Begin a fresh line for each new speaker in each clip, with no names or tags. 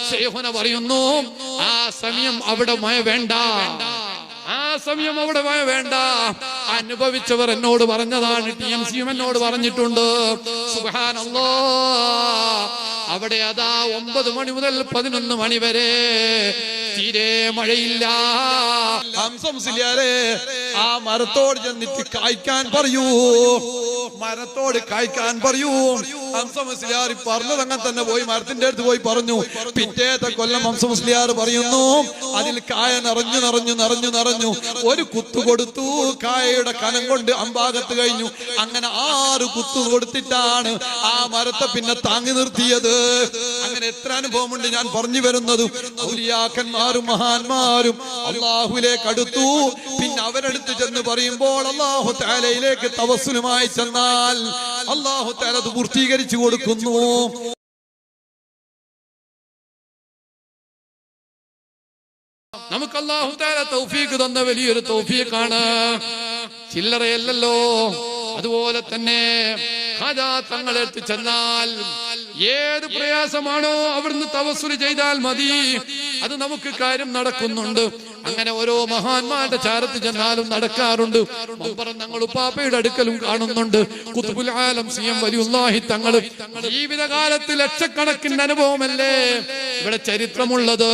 ശൈഖുന പറയുന്നു ആ സമയം അവിടെ മഴ വേണ്ട, ആ സമയം അവിടെ മഴ വേണ്ട. അനുഭവിച്ചവർ എന്നോട് പറഞ്ഞതാണ്, TMC എന്നോട് പറഞ്ഞിട്ടുണ്ട്. സുബ്ഹാനല്ലാഹ്, അവിടെ അതാ 9 മണി മുതൽ 11 മണി വരെ തീരെ മഴയില്ല.
ആ മരത്തോട് ചെന്നിട്ട് കായ്ക്കാൻ പറയൂ, മരത്തോട് കായ്ക്കാൻ പറയൂ. ഹംസമുസ്ലിയാർ പറഞ്ഞത് അങ്ങനെ തന്നെ പോയി മരത്തിന്റെ അടുത്ത് പോയി പറഞ്ഞു. പിറ്റേത്തെ കൊല്ലം ഹംസമുസ്ലിയാർ പറയുന്നു അതിൽ കായ നിറഞ്ഞു നിറഞ്ഞു നിറഞ്ഞു നിറഞ്ഞു. ഒരു കുത്തു കൊടുത്തു, കായയുടെ കനം കൊണ്ട് അമ്പാകത്ത് കഴിഞ്ഞു. അങ്ങനെ 6 കുത്തു കൊടുത്തിട്ടാണ് ആ മരത്തെ പിന്നെ താങ്ങി നിർത്തിയത്. അങ്ങനെ എത്ര അനുഭവമുണ്ട് ഞാൻ പറഞ്ഞു വരുന്നത്. ഔലിയാക്കന്മാരും മഹാന്മാരും അല്ലാഹുവിലേക്ക് അടുത്തു. പിന്നെ അവരടുത്ത് ചെന്ന് പറയുമ്പോൾ അല്ലാഹു തആലയിലേക്ക് തവസ്സുലുമായി ചെന്നാൽ അല്ലാഹു തആല അത് പൂർത്തീകരിച്ചു കൊടുക്കുന്നു.
നമുക്ക് അല്ലാഹു തആല തൗഫീഖ് തന്ന വലിയൊരു തൗഫീഖാണ്, ചില്ലറയല്ലല്ലോ. അതുപോലെ തന്നെ ഖാജാ തങ്ങളെടുത്ത് ചെന്നാൽ ഏത് പ്രയാസമാണോ അവിടുന്ന് തവസ്സുൽ ചെയ്താൽ മതി, അത് നമുക്ക് കാര്യം നടക്കുന്നുണ്ട്. അങ്ങനെ ഓരോ മഹാന്മാരുടെ ചാരത്ത് ചെന്നാലും നടക്കാറുണ്ട്. ഞങ്ങൾ ഉപ്പാപ്പയുടെ അടുക്കലും കാണുന്നുണ്ട്. ഖുത്ബുൽ ആലം CM വലിയുല്ലാഹി തങ്ങൾ ജീവിതകാലത്ത് ലക്ഷക്കണക്കിന് അനുഭവമല്ലേ ഇവിടെ ചരിത്രമുള്ളത്.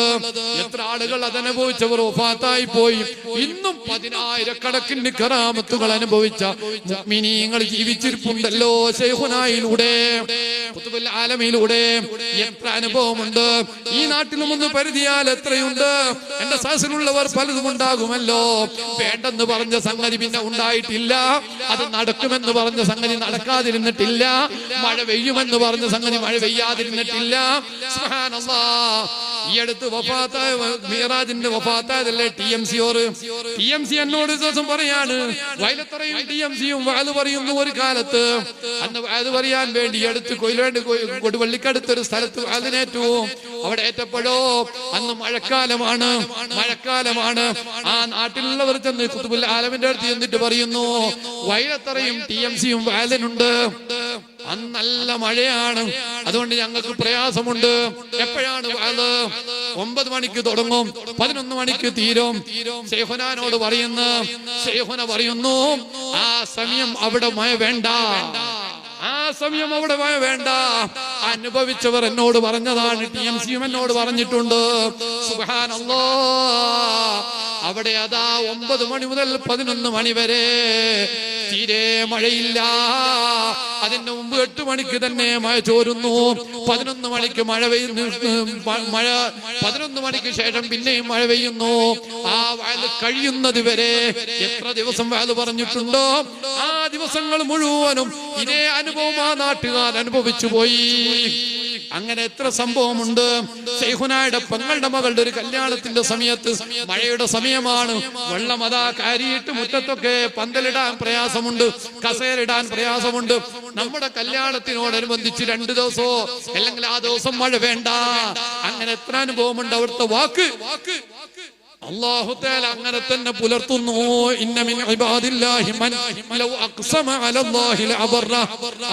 എത്ര ആളുകൾ അതനുഭവിച്ചവർ വഫാത്തായി പോയി. ഇന്നും 10,000 കറാമത്തുകൾ അനുഭവിച്ച മുഅ്മിനീങ്ങൾ ജീവിച്ചിരിപ്പുണ്ടല്ലോ ശൈഖുനായിലൂടെ, ഖുത്ബുൽ ആലമിലൂടെ. എത്ര അനുഭവമുണ്ട്. ഈ നാട്ടിലും ഒന്ന് പരിധിയാൽ എത്രയുണ്ട്. എന്റെ സദസ്സിലുള്ളവർ പലതും ഉണ്ടാകുമല്ലോ. വേണ്ടെന്ന് പറഞ്ഞ സംഗതി പിന്നെ ഉണ്ടായിട്ടില്ല, അത് നടക്കുമെന്ന് പറഞ്ഞ സംഗതി നടക്കാതിരുന്നിട്ടില്ല, മഴ പെയ്യുമെന്ന് പറഞ്ഞ സംഗതി മഴ പെയ്യാതിരുന്നിട്ടില്ല. സുബ്ഹാനല്ലാഹ്, ഈ അടുത്ത് വഫാത്തായ മിറാജിന്റെ വഫാത്തായതല്ലേ TMC എന്നോട് ദിവസം പറയാണ്, വയലത്തറയും TMCയും വാത് പറയുന്നു. ഒരു കാലത്ത് അന്ന് വാത് പറയാൻ വേണ്ടി അടുത്ത് കൊടുവള്ളിക്കടുത്തൊരു സ്ഥലത്ത് വാതിനേറ്റു. അവിടെ ഏറ്റപ്പോഴോ അന്ന് മഴക്കാലമാണ്. ആ നാട്ടിലുള്ളവർ ചെന്ന് ഖുത്ബുൽ ആലമിന്റെ അടുത്ത് ചെന്നിട്ട് പറയുന്നു, വയലത്തറയും TMCയും വാതിനുണ്ട്, അന്ന് നല്ല മഴയാണ്, അതുകൊണ്ട് ഞങ്ങൾക്ക് പ്രയാസമുണ്ട്. എപ്പോഴാണ് വാത്? 9 മണിക്ക് തുടങ്ങും, 11 മണിക്ക് തീരും. ശൈഖുനാനോട് പറയുന്നു ആ സമയം അവിടെ മഴ വേണ്ട, ആ സമയം അവിടെ മഴ വേണ്ട. അനുഭവിച്ചവർ എന്നോട് പറഞ്ഞതാണ്, TMC എന്നോട് പറഞ്ഞിട്ടുണ്ട്. സുബ്ഹാനല്ലാഹ്, അവിടെ അതാ 9 മണി മുതൽ 11 മണി വരെ തീരെ മഴയില്ല. അതിന്റെ മുമ്പ് 8 മണിക്ക് തന്നെ മഴ ചോരുന്നു. 11 മണിക്ക് മഴ 11 മണിക്ക് ശേഷം പിന്നെയും മഴ പെയ്യുന്നു. ആ വയൽ കഴിയുന്നത് വരെ എത്ര ദിവസം വയൽ പറഞ്ഞിട്ടുണ്ടോ ആ ദിവസങ്ങൾ മുഴുവനും ഇതേ അനുഭവം ആ നാട്ടുകാർ അനുഭവിച്ചു പോയി. അങ്ങനെ എത്ര സംഭവമുണ്ട്. ശൈഖുനായുടെ പെങ്ങളുടെ മകളുടെ ഒരു കല്യാണത്തിന്റെ സമയത്ത് മഴയുടെ സമയമാണ്. വെള്ളം അതാ കാരിയിട്ട് മുറ്റത്തൊക്കെ പന്തലിടാൻ പ്രയാസമുണ്ട്, കസേരയിടാൻ പ്രയാസമുണ്ട്. നമ്മുടെ കല്യാണത്തിനോടനുബന്ധിച്ച് 2 ദിവസമോ അല്ലെങ്കിൽ ആ ദിവസം മഴ വേണ്ട. അങ്ങനെ എത്ര അനുഭവമുണ്ട്. അവിടുത്തെ വാക്ക് അല്ലാഹു തആല അങ്ങനെ തന്നെ പുലർത്തുന്നു. ഇന്ന മിൻ ഇബാദില്ലാഹി മൻ ലൗ അഖ്സമ അലല്ലാഹി ലഅബറ.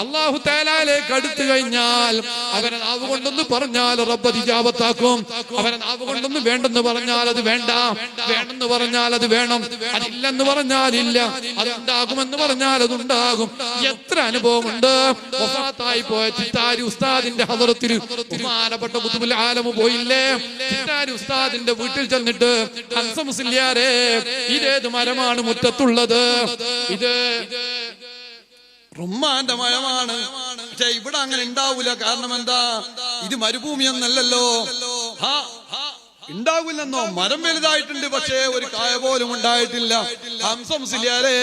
അല്ലാഹു തആലയിലേക്ക് അടുത്തു കഴിഞ്ഞാൽ അവനെ നാവ് കൊണ്ടൊന്ന് പറഞ്ഞാൽ റബ്ബ് ഇജാബത്താക്കും. അവനെ നാവ് കൊണ്ടൊന്ന് വേണ്ടെന്ന് പറഞ്ഞാൽ അത് വേണ്ട, വേണമെന്ന് പറഞ്ഞാൽ അത് വേണം, അതില്ലെന്ന് പറഞ്ഞാൽ ഇല്ല, അതുണ്ടാകുമെന്ന് പറഞ്ഞാൽ അതുണ്ടാകും. എത്ര അനുഭവമുണ്ട്. വഫാത്തായി പോയ ചിത്താരി ഉസ്താദിന്റെ ഹദറത്തിൽ ബഹുമാനപ്പെട്ട ഖുത്ബുൽ ആലം പോയില്ലേ. ചിത്താരി ഉസ്താദിന്റെ വീട്ടിൽ ചെന്നിട്ട് ഹംസമുസ്ലിയാരെ, ഇതേത് മരമാണ് മുറ്റത്തുള്ളത്? ഇത്
റുമ്മാന്റെ മരമാണ്. പക്ഷെ ഇവിടെ അങ്ങനെ ഉണ്ടാവൂല. കാരണം എന്താ? ഇത് മരുഭൂമിയൊന്നല്ലല്ലോ. ഉണ്ടാകില്ലെന്നോ? മരം വലുതായിട്ടുണ്ട്, പക്ഷേ ഒരു കായ പോലും ഉണ്ടായിട്ടില്ല. ഹംസമുസ്ലിയാരെ,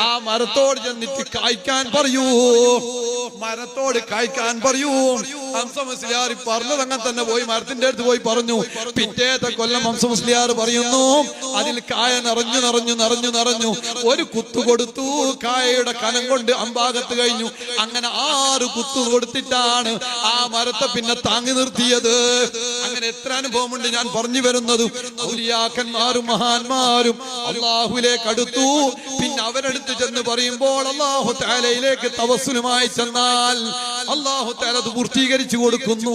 ആ മരത്തോട് ചെന്നിട്ട് കായ്ക്കാൻ പറയൂ, മരത്തോട് കായ്ക്കാൻ പറയൂ. ഹംസമുസ്ലിയാർ പറഞ്ഞത് അങ്ങനെ തന്നെ പോയി മരത്തിന്റെ അടുത്ത് പോയി പറഞ്ഞു. പിറ്റേത്തെ കൊല്ലം ഹംസമുസ്ലിയാർ പറയുന്നു അതിൽ കായ നിറഞ്ഞു നിറഞ്ഞു നിറഞ്ഞു നിറഞ്ഞു. ഒരു കുത്തു കൊടുത്തു, കായയുടെ കനം കൊണ്ട് അമ്പാകത്ത് കഴിഞ്ഞു. അങ്ങനെ 6 കുത്തു കൊടുത്തിട്ടാണ് ആ മരത്തെ പിന്നെ താങ്ങി നിർത്തിയത്. അങ്ങനെ എത്ര അനുഭവമുണ്ട് ഞാൻ പറഞ്ഞു വരുന്നത്. ഔലിയാക്കന്മാരും മഹാന്മാരും അല്ലാഹുവിലേക്ക് അടുത്തു. പിന്നെ അവരടുത്ത് ചെന്ന് പറയുമ്പോൾ അല്ലാഹു തആലയിലേക്ക് തവസ്സുലുമായി ചെന്നാൽ അല്ലാഹു തആല അത് പൂർത്തീകരിച്ചു കൊടുക്കുന്നു.